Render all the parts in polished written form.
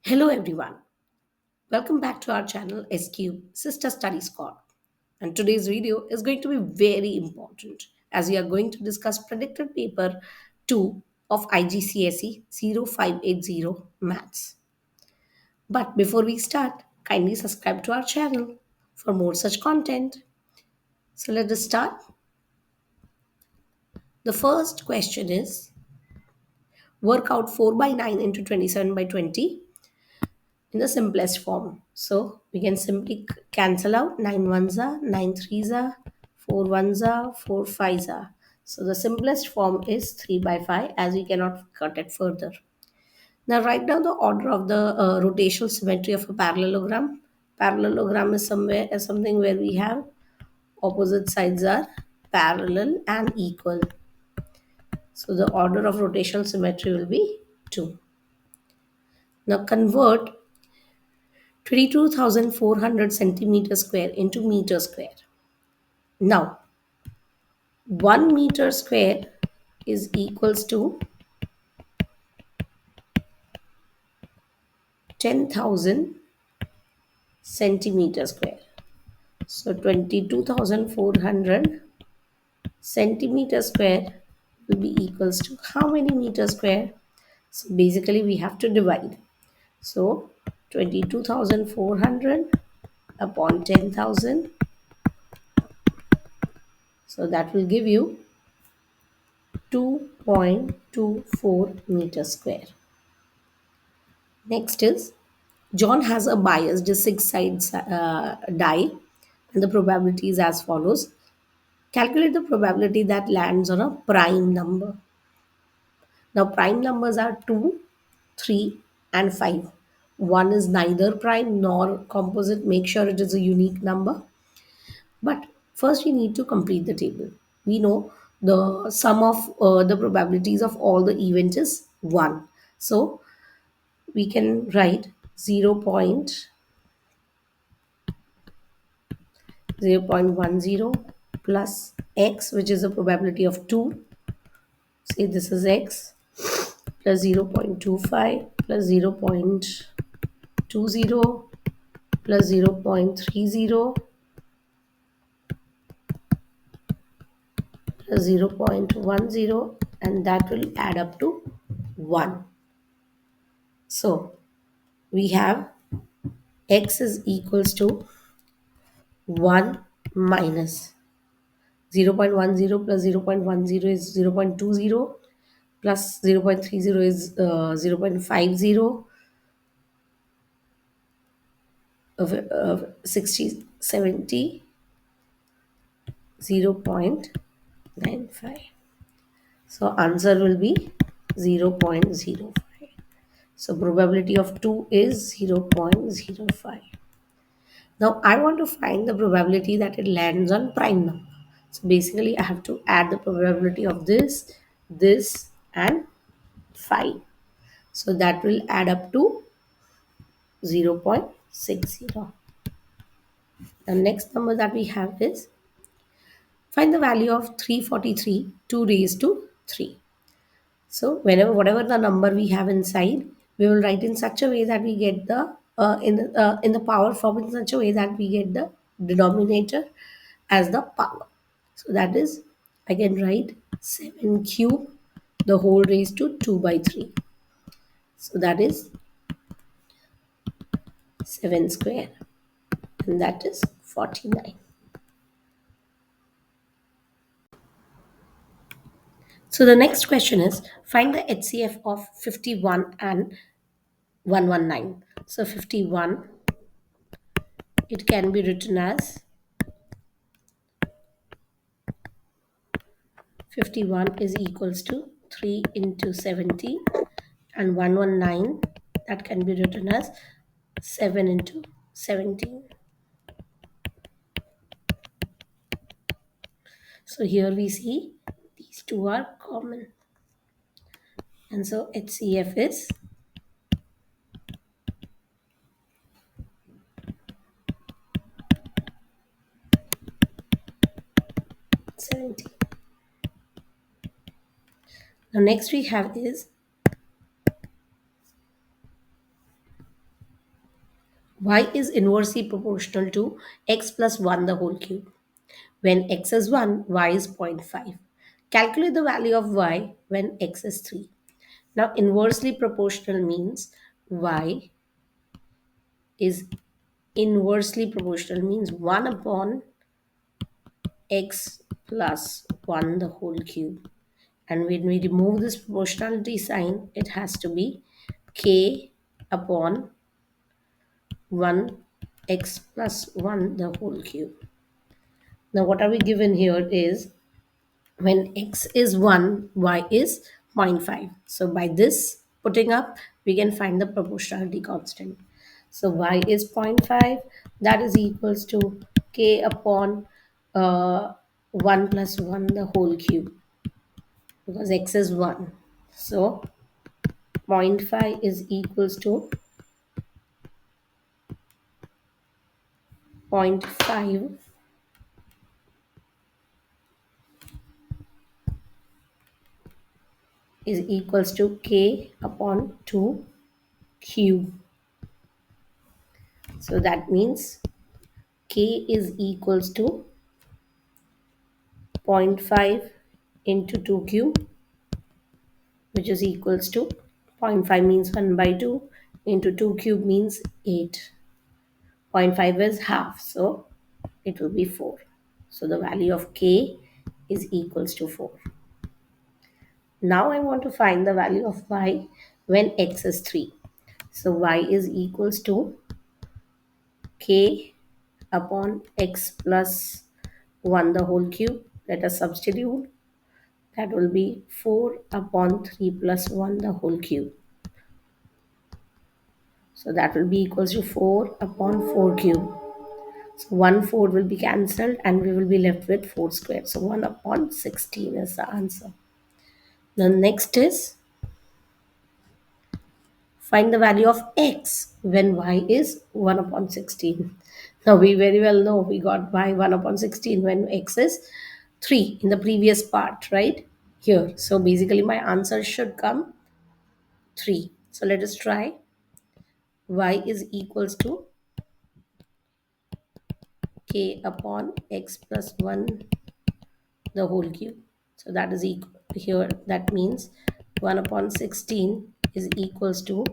Hello everyone. Welcome back to our channel SQ Sister Study Squad. And today's video is going to be very important as we are going to discuss predicted paper 2 of IGCSE 0580 Maths. But before we start, kindly subscribe to our channel for more such content. So let us start. The first question is work out 4 by 9 into 27 by 20 in the simplest form. So we can simply cancel out 9 ones are, 9 threes are, 4 ones are, 4 fives are. So the simplest form is 3 by 5 as we cannot cut it further. Now write down the order of the rotational symmetry of a parallelogram. Parallelogram is something where we have opposite sides are parallel and equal. So the order of rotational symmetry will be 2. Now convert 22,400 centimeter square into meter square. Now, 1 meter square is equals to 10,000 centimeter square. So, 22,400 centimeter square will be equals to how many meter square? So, basically, we have to divide. So, 22,400 upon 10,000. So, that will give you 2.24 meters square. Next is John has a biased six sides die, and the probability is as follows. Calculate the probability that lands on a prime number. Now, prime numbers are 2, 3, and 5. One is neither prime nor composite. Make sure it is a unique number. But first, we need to complete the table. We know the sum of the probabilities of all the events is 1. So, we can write 0.10 plus x, which is the probability of 2. Say this is x plus 0.25 plus 0.20 plus 0.30 plus 0.10, and that will add up to 1. So we have x is equals to 1 minus 0.10 plus 0.10 is 0.20 plus 0.30 is 0.50 of 60 70 0.95. So answer will be 0.05. So probability of 2 is 0.05. Now I want to find the probability that it lands on prime number. So basically I have to add the probability of this and 5. So that will add up to 0.60. The next number that we have is find the value of 343 2 raised to 3. So whatever the number we have inside, we will write in such a way that we get the in the power form in such a way that we get the denominator as the power. So that is I can write 7 cube the whole raised to 2 by 3. So that is 7 square, and that is 49. So the next question is find the HCF of 51 and 119. So 51, it can be written as 51 is equals to 3 into 70, and 119 that can be written as 7 into 17. So here we see these two are common, and so HCF is 17. Now next we have is Y is inversely proportional to x plus 1 the whole cube. When x is 1, y is 0.5. Calculate the value of y when x is 3. Now, inversely proportional means y is inversely proportional means 1 upon x plus 1 the whole cube. And when we remove this proportionality sign, it has to be k upon 1 x plus 1 the whole cube. Now, what are we given here is when x is 1, y is zero point 0.5. So by this putting up, we can find the proportionality constant. So y is zero point 0.5, that is equals to k upon 1 plus 1 the whole cube, because x is 1. So zero point 0.5 is equals to 0.5 is equals to k upon 2 cube. So that means k is equals to zero point 0.5 into 2 cube, which is equals to zero point 0.5 means 1 by 2 into 2 cube means 8. Zero point 0.5 is half, so it will be 4. So the value of k is equals to 4. Now I want to find the value of y when x is 3. So y is equals to k upon x plus 1 the whole cube. Let us substitute. That will be 4 upon 3 plus 1 the whole cube. So that will be equals to 4 upon 4 cube. So 1 4 will be cancelled and we will be left with 4 squared. So 1 upon 16 is the answer. The next is find the value of x when y is 1 upon 16. Now we very well know we got y 1 upon 16 when x is 3 in the previous part, right? Here. So basically my answer should come 3. So let us try. Y is equals to k upon x plus 1 the whole cube. So that is equal here. That means 1 upon 16 is equals to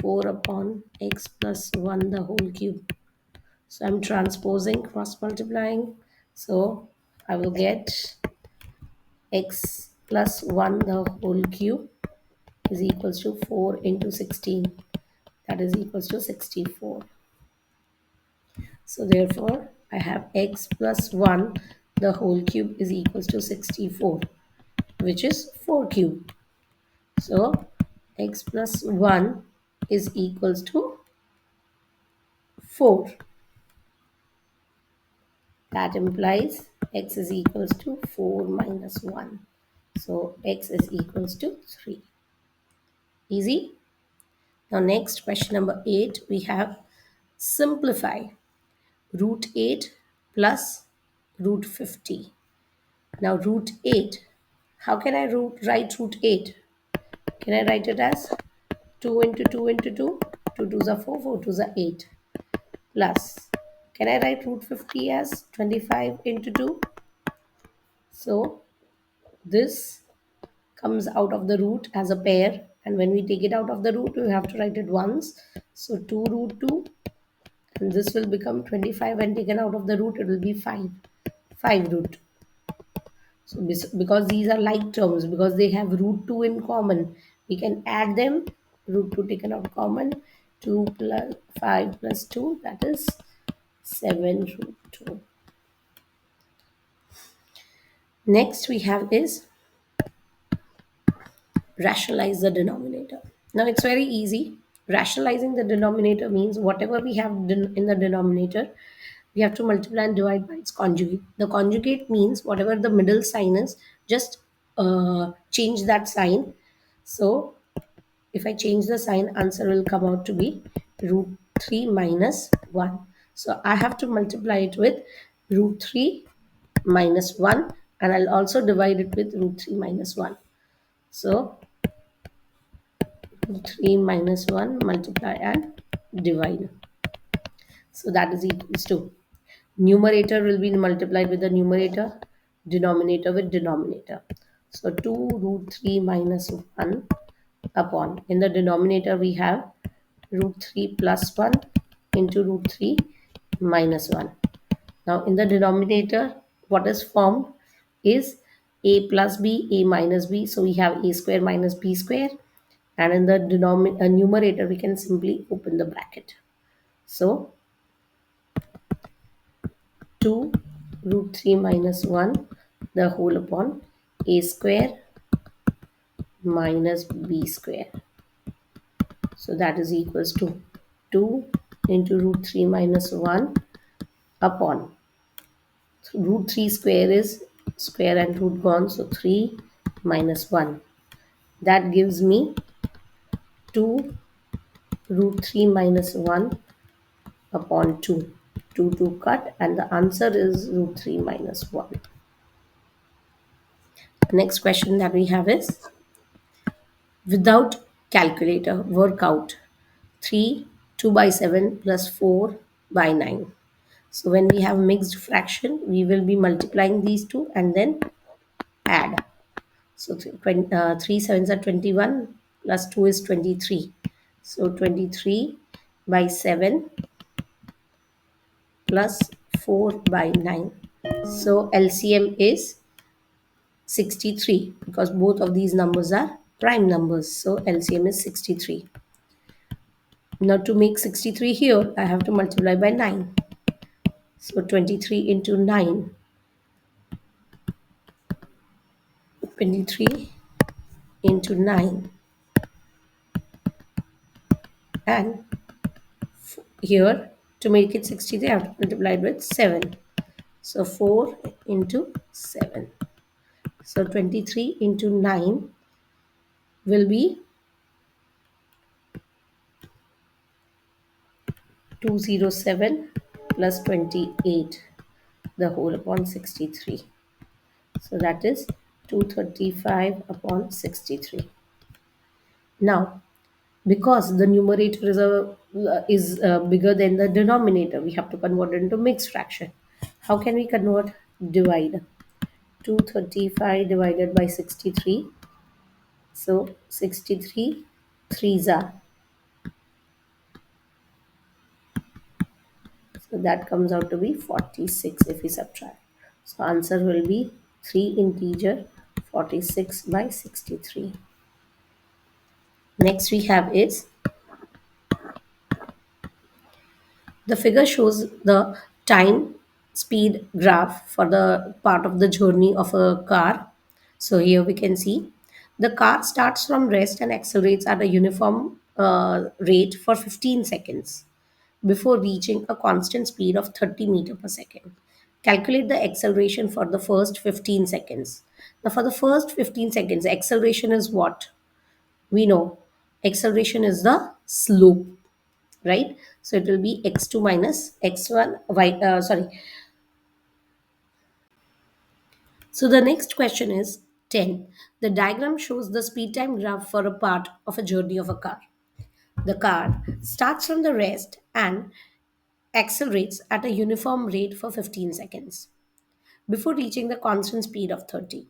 4 upon x plus 1 the whole cube. So I'm transposing, cross multiplying. So I will get x plus 1 the whole cube is equals to 4 into 16. That is equals to 64. So therefore, I have x plus 1 the whole cube is equals to 64, which is 4 cube. So x plus 1 is equals to 4. That implies x is equals to 4 minus 1. So x is equals to 3. Easy. Now next, question number 8, we have simplify root 8 plus root 50. Now root 8, how can I write root 8? Can I write it as 2 into 2 into 2? 2 2s are 4, 4 2s are 8. Plus, can I write root 50 as 25 into 2? So this comes out of the root as a pair, and when we take it out of the root, we have to write it once. So 2 root 2, and this will become 25. When taken out of the root, it will be 5. 5 root 2. So because these are like terms, because they have root 2 in common, we can add them. Root 2 taken out common, 2 plus 5 plus 2, that is 7 root 2. Next we have is rationalize the denominator. Now it's very easy. Rationalizing the denominator means whatever we have in the denominator, we have to multiply and divide by its conjugate. The conjugate means whatever the middle sign is, just change that sign. So if I change the sign, answer will come out to be root 3 minus 1. So I have to multiply it with root 3 minus 1, and I'll also divide it with root 3 minus 1. So 3 minus 1, multiply and divide. So that is equals to, numerator will be multiplied with the numerator, denominator with denominator. So 2 root 3 minus 1 upon, in the denominator we have root 3 plus 1 into root 3 minus 1. Now in the denominator, what is formed is a plus b, a minus b. So we have a square minus b square. And in the numerator, we can simply open the bracket. So 2 root 3 minus 1, the whole upon a square minus b square. So that is equals to 2 into root 3 minus 1 upon root 3 square is square and root gone, so 3 minus 1. That gives me 2 root 3 minus 1 upon 2. 2 cut, and the answer is root 3 minus 1. Next question that we have is, without calculator, work out 3 2 by 7 plus 4 by 9. So when we have mixed fraction, we will be multiplying these two and then add. So 3 sevens are 21 plus 2 is 23. So 23 by 7 plus 4 by 9. So LCM is 63 because both of these numbers are prime numbers. So LCM is 63. Now to make 63 here, I have to multiply by 9. So 23 into 9, 23 into 9, and here to make it 63, I have to multiply it with 7. So 4 into 7. So 23 into 9 will be 207 plus 28, the whole upon 63. So that is 235 upon 63. Now, because the numerator is bigger than the denominator, we have to convert it into mixed fraction. How can we convert? Divide. 235 divided by 63. So 63 threes are. So that comes out to be 46 if we subtract. So answer will be 3 integer 46 by 63. Next we have is, the figure shows the time speed graph for the part of the journey of a car. So here we can see the car starts from rest and accelerates at a uniform rate for 15 seconds before reaching a constant speed of 30 meter per second. Calculate the acceleration for the first 15 seconds. Now for the first 15 seconds, acceleration is what? We know acceleration is the slope, right? So it will be x2 minus x1 sorry. So the next question is 10. The diagram shows the speed time graph for a part of a journey of a car. The car starts from the rest and accelerates at a uniform rate for 15 seconds before reaching the constant speed of 30.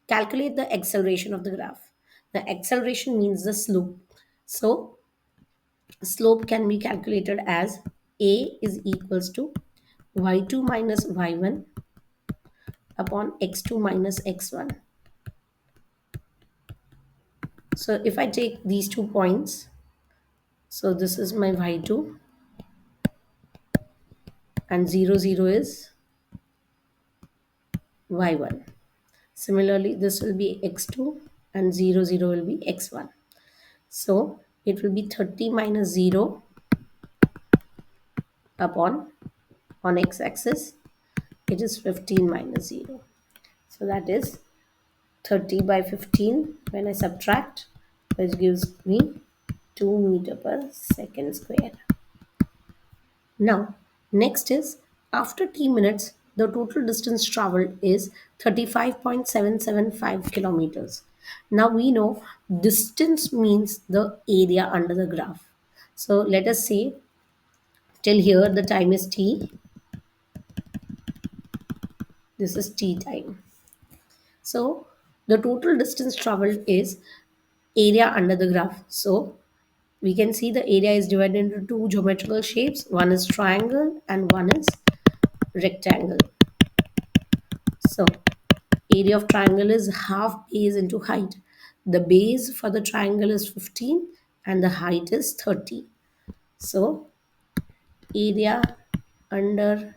Calculate the acceleration of the graph. The acceleration means the slope. So slope can be calculated as a is equals to y2 minus y1 upon x2 minus x1. So if I take these 2 points, so this is my y2 and 0 0 is y1. Similarly, this will be x2 and 0 0 will be x1. So it will be 30 minus 0 upon, on x-axis it is 15 minus 0. So that is 30 by 15 when I subtract, which gives me 2 meter per second square. Now, next is, after t minutes, the total distance traveled is 35.775 kilometers. Now we know distance means the area under the graph. So let us say Till here the time is t. This is t time. So the total distance traveled is area under the graph. So we can see the area is divided into two geometrical shapes. One is triangle and one is rectangle. So area of triangle is half base into height. The base for the triangle is 15 and the height is 30. So area under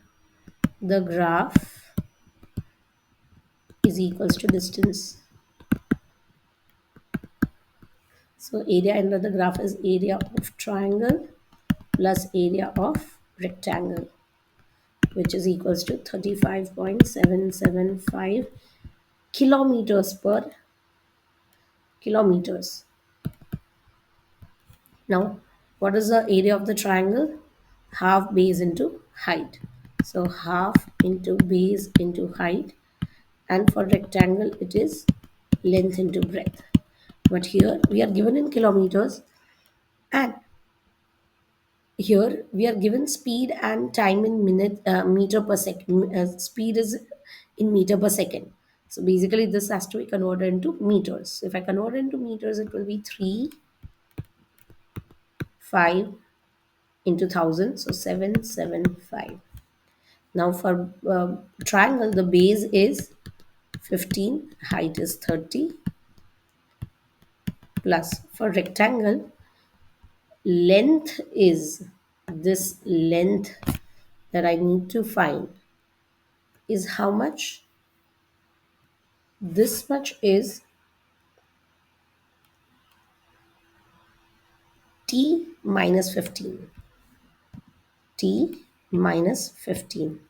the graph is equals to distance. So area under the graph is area of triangle plus area of rectangle, which is equals to 35.775 kilometers per kilometers. Now, what is the area of the triangle? Half base into height. So half into base into height, and for rectangle it is length into breadth. But here we are given in kilometers, and here we are given speed and time in minute meter per second. Speed is in meter per second. So basically this has to be converted into meters. So if I convert into meters, it will be 3 5 into 1000, so 775. Now for triangle, the base is 15, height is 30, plus for rectangle, length is this length that I need to find is how much? This much is t minus 15. T minus 15.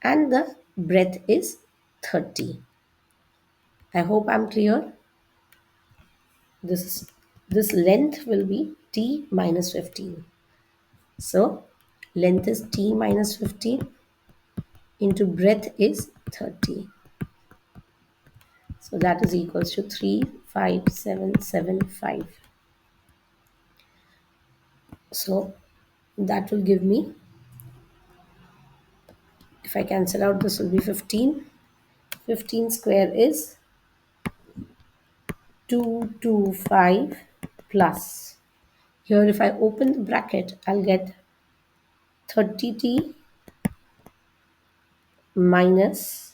And the breadth is 30. I hope I'm clear. This length will be t minus 15. So length is t minus 15 into breadth is 30. So that is equals to 35775. So that will give me, if I cancel out, this will be 15. 15 square is 225 plus. Here if I open the bracket, I'll get 30t minus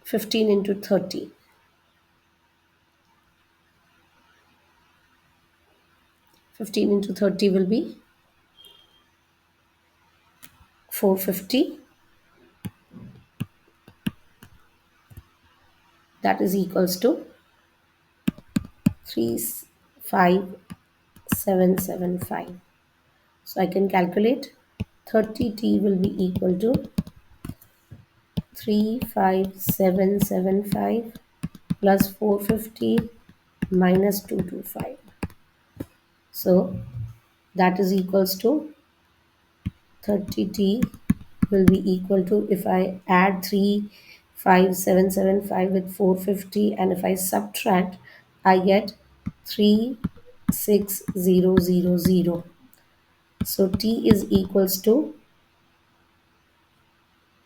15 into 30. 15 into 30 will be 450. That is equals to 35775. So I can calculate 30t will be equal to 35775 plus 450 minus 225. So that is equals to 30t will be equal to, if I add 35775 with 450 and if I subtract, I get 36000. So t is equals to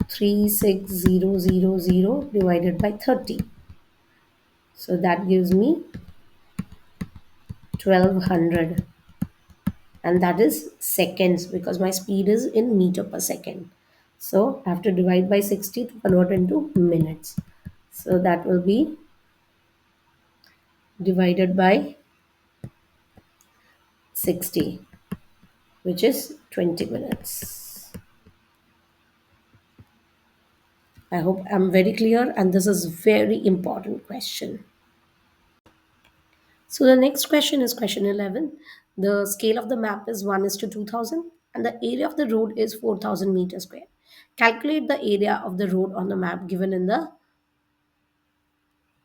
36000 divided by 30. So that gives me 1200, and that is seconds because my speed is in meter per second. So I have to divide by 60 to convert into minutes. So that will be divided by 60, which is 20 minutes. I hope I'm very clear, and this is very important question. So the next question is question 11. The scale of the map is 1 is to 2000 and the area of the road is 4000 meters square. Calculate the area of the road on the map given in the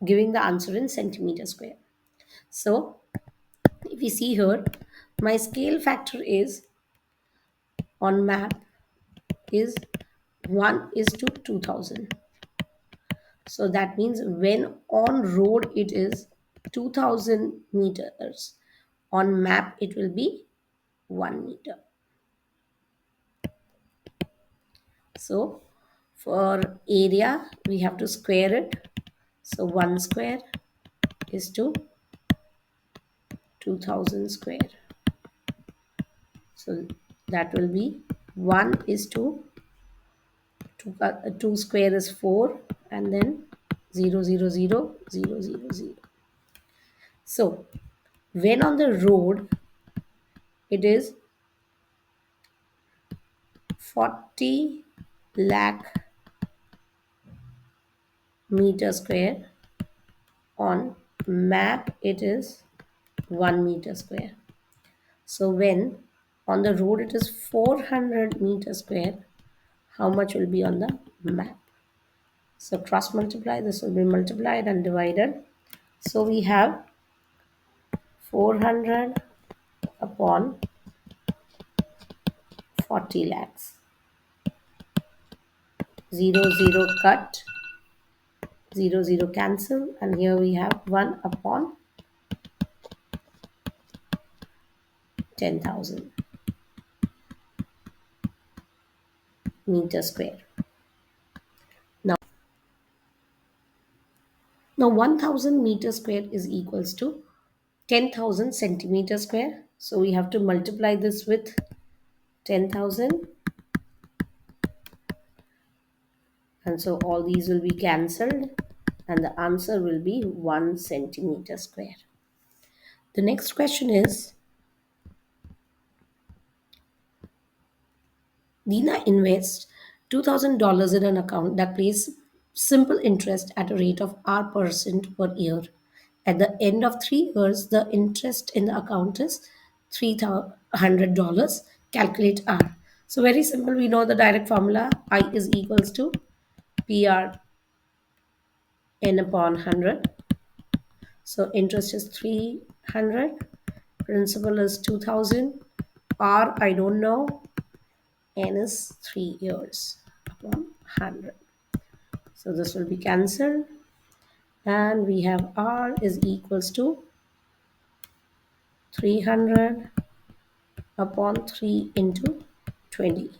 giving the answer in centimeter square. So if you see here, my scale factor is on map is 1 is to 2000. So that means when on road it is 2000 meters, On map, it will be 1 meter. So for area, we have to square it. So 1 square is to 2000 square. So that will be 1 is to 2 square is 4, and then 0, 0, 0, 0, 0, 0. So when on the road, it is 40 lakh meter square. On map, it is 1 meter square. So when on the road it is 400 meter square, how much will be on the map? So cross multiply, this will be multiplied and divided. So we have 400 upon 40 lakhs. 0, 0 cut, 0, 0 cancel, and here we have 1 upon 10,000 meter square. Now, now 1000 meter square is equals to 10,000 centimeter square. So we have to multiply this with 10,000, and so all these will be cancelled, and the answer will be 1 centimeter square. The next question is, Dina invests $2,000 in an account that pays simple interest at a rate of R% per year. At the end of 3 years, the interest in the account is $300. Calculate R. So very simple. We know the direct formula. I is equals to PRN upon 100. So interest is 300. Principal is 2000. R I don't know. N is 3 years upon 100. So this will be cancelled, and we have R is equals to 300 upon 3 into 20.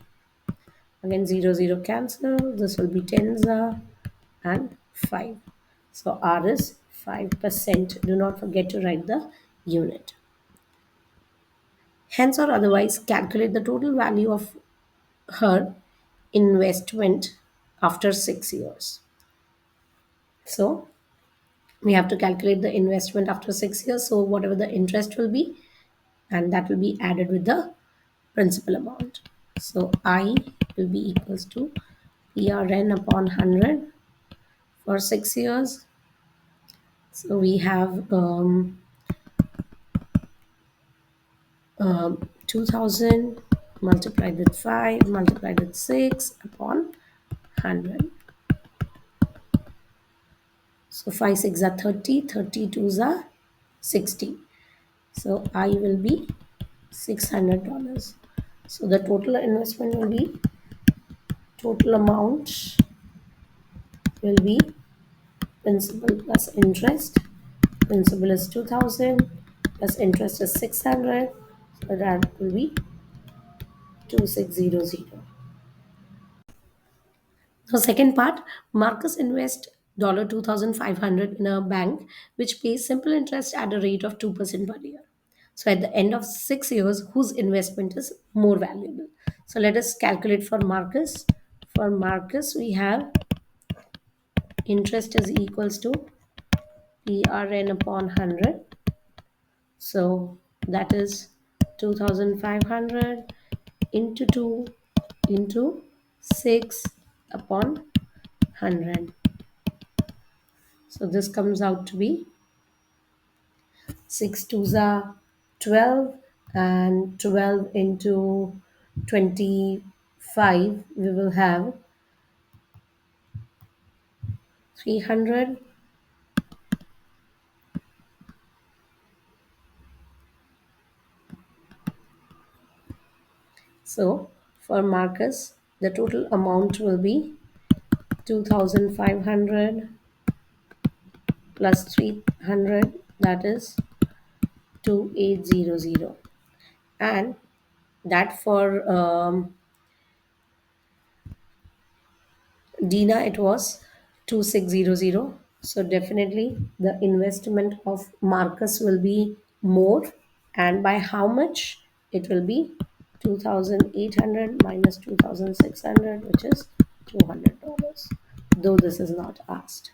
Again 0, 0 cancel. This will be 10s and 5. So R is 5%. Do not forget to write the unit. Hence or otherwise, calculate the total value of her investment after 6 years. So we have to calculate the investment after 6 years. So whatever the interest will be, and that will be added with the principal amount. So I will be equals to PRN upon 100 for 6 years. So we have 2000 multiplied with 5 multiplied with 6 upon 100. So 5 6 are 30, 32s are 60. So I will be $600. So the total investment will be, total amount will be principal plus interest. Principal is 2000 plus interest is 600. So that will be 2600. So second part, Marcus invests $2,500 in a bank which pays simple interest at a rate of 2% per year. So at the end of 6 years, whose investment is more valuable? So let us calculate for Marcus. For Marcus, we have interest is equals to PRN upon 100. So that is 2,500 into 2 into 6 upon 100. So this comes out to be 6 twos are 12, and 12 into 25, we will have 300. So for Marcus, the total amount will be 2,500 plus 300, that is 2800, and that for Dina it was 2600. So definitely the investment of Marcus will be more, and by how much? It will be 2800 minus 2600, which is $200, though this is not asked.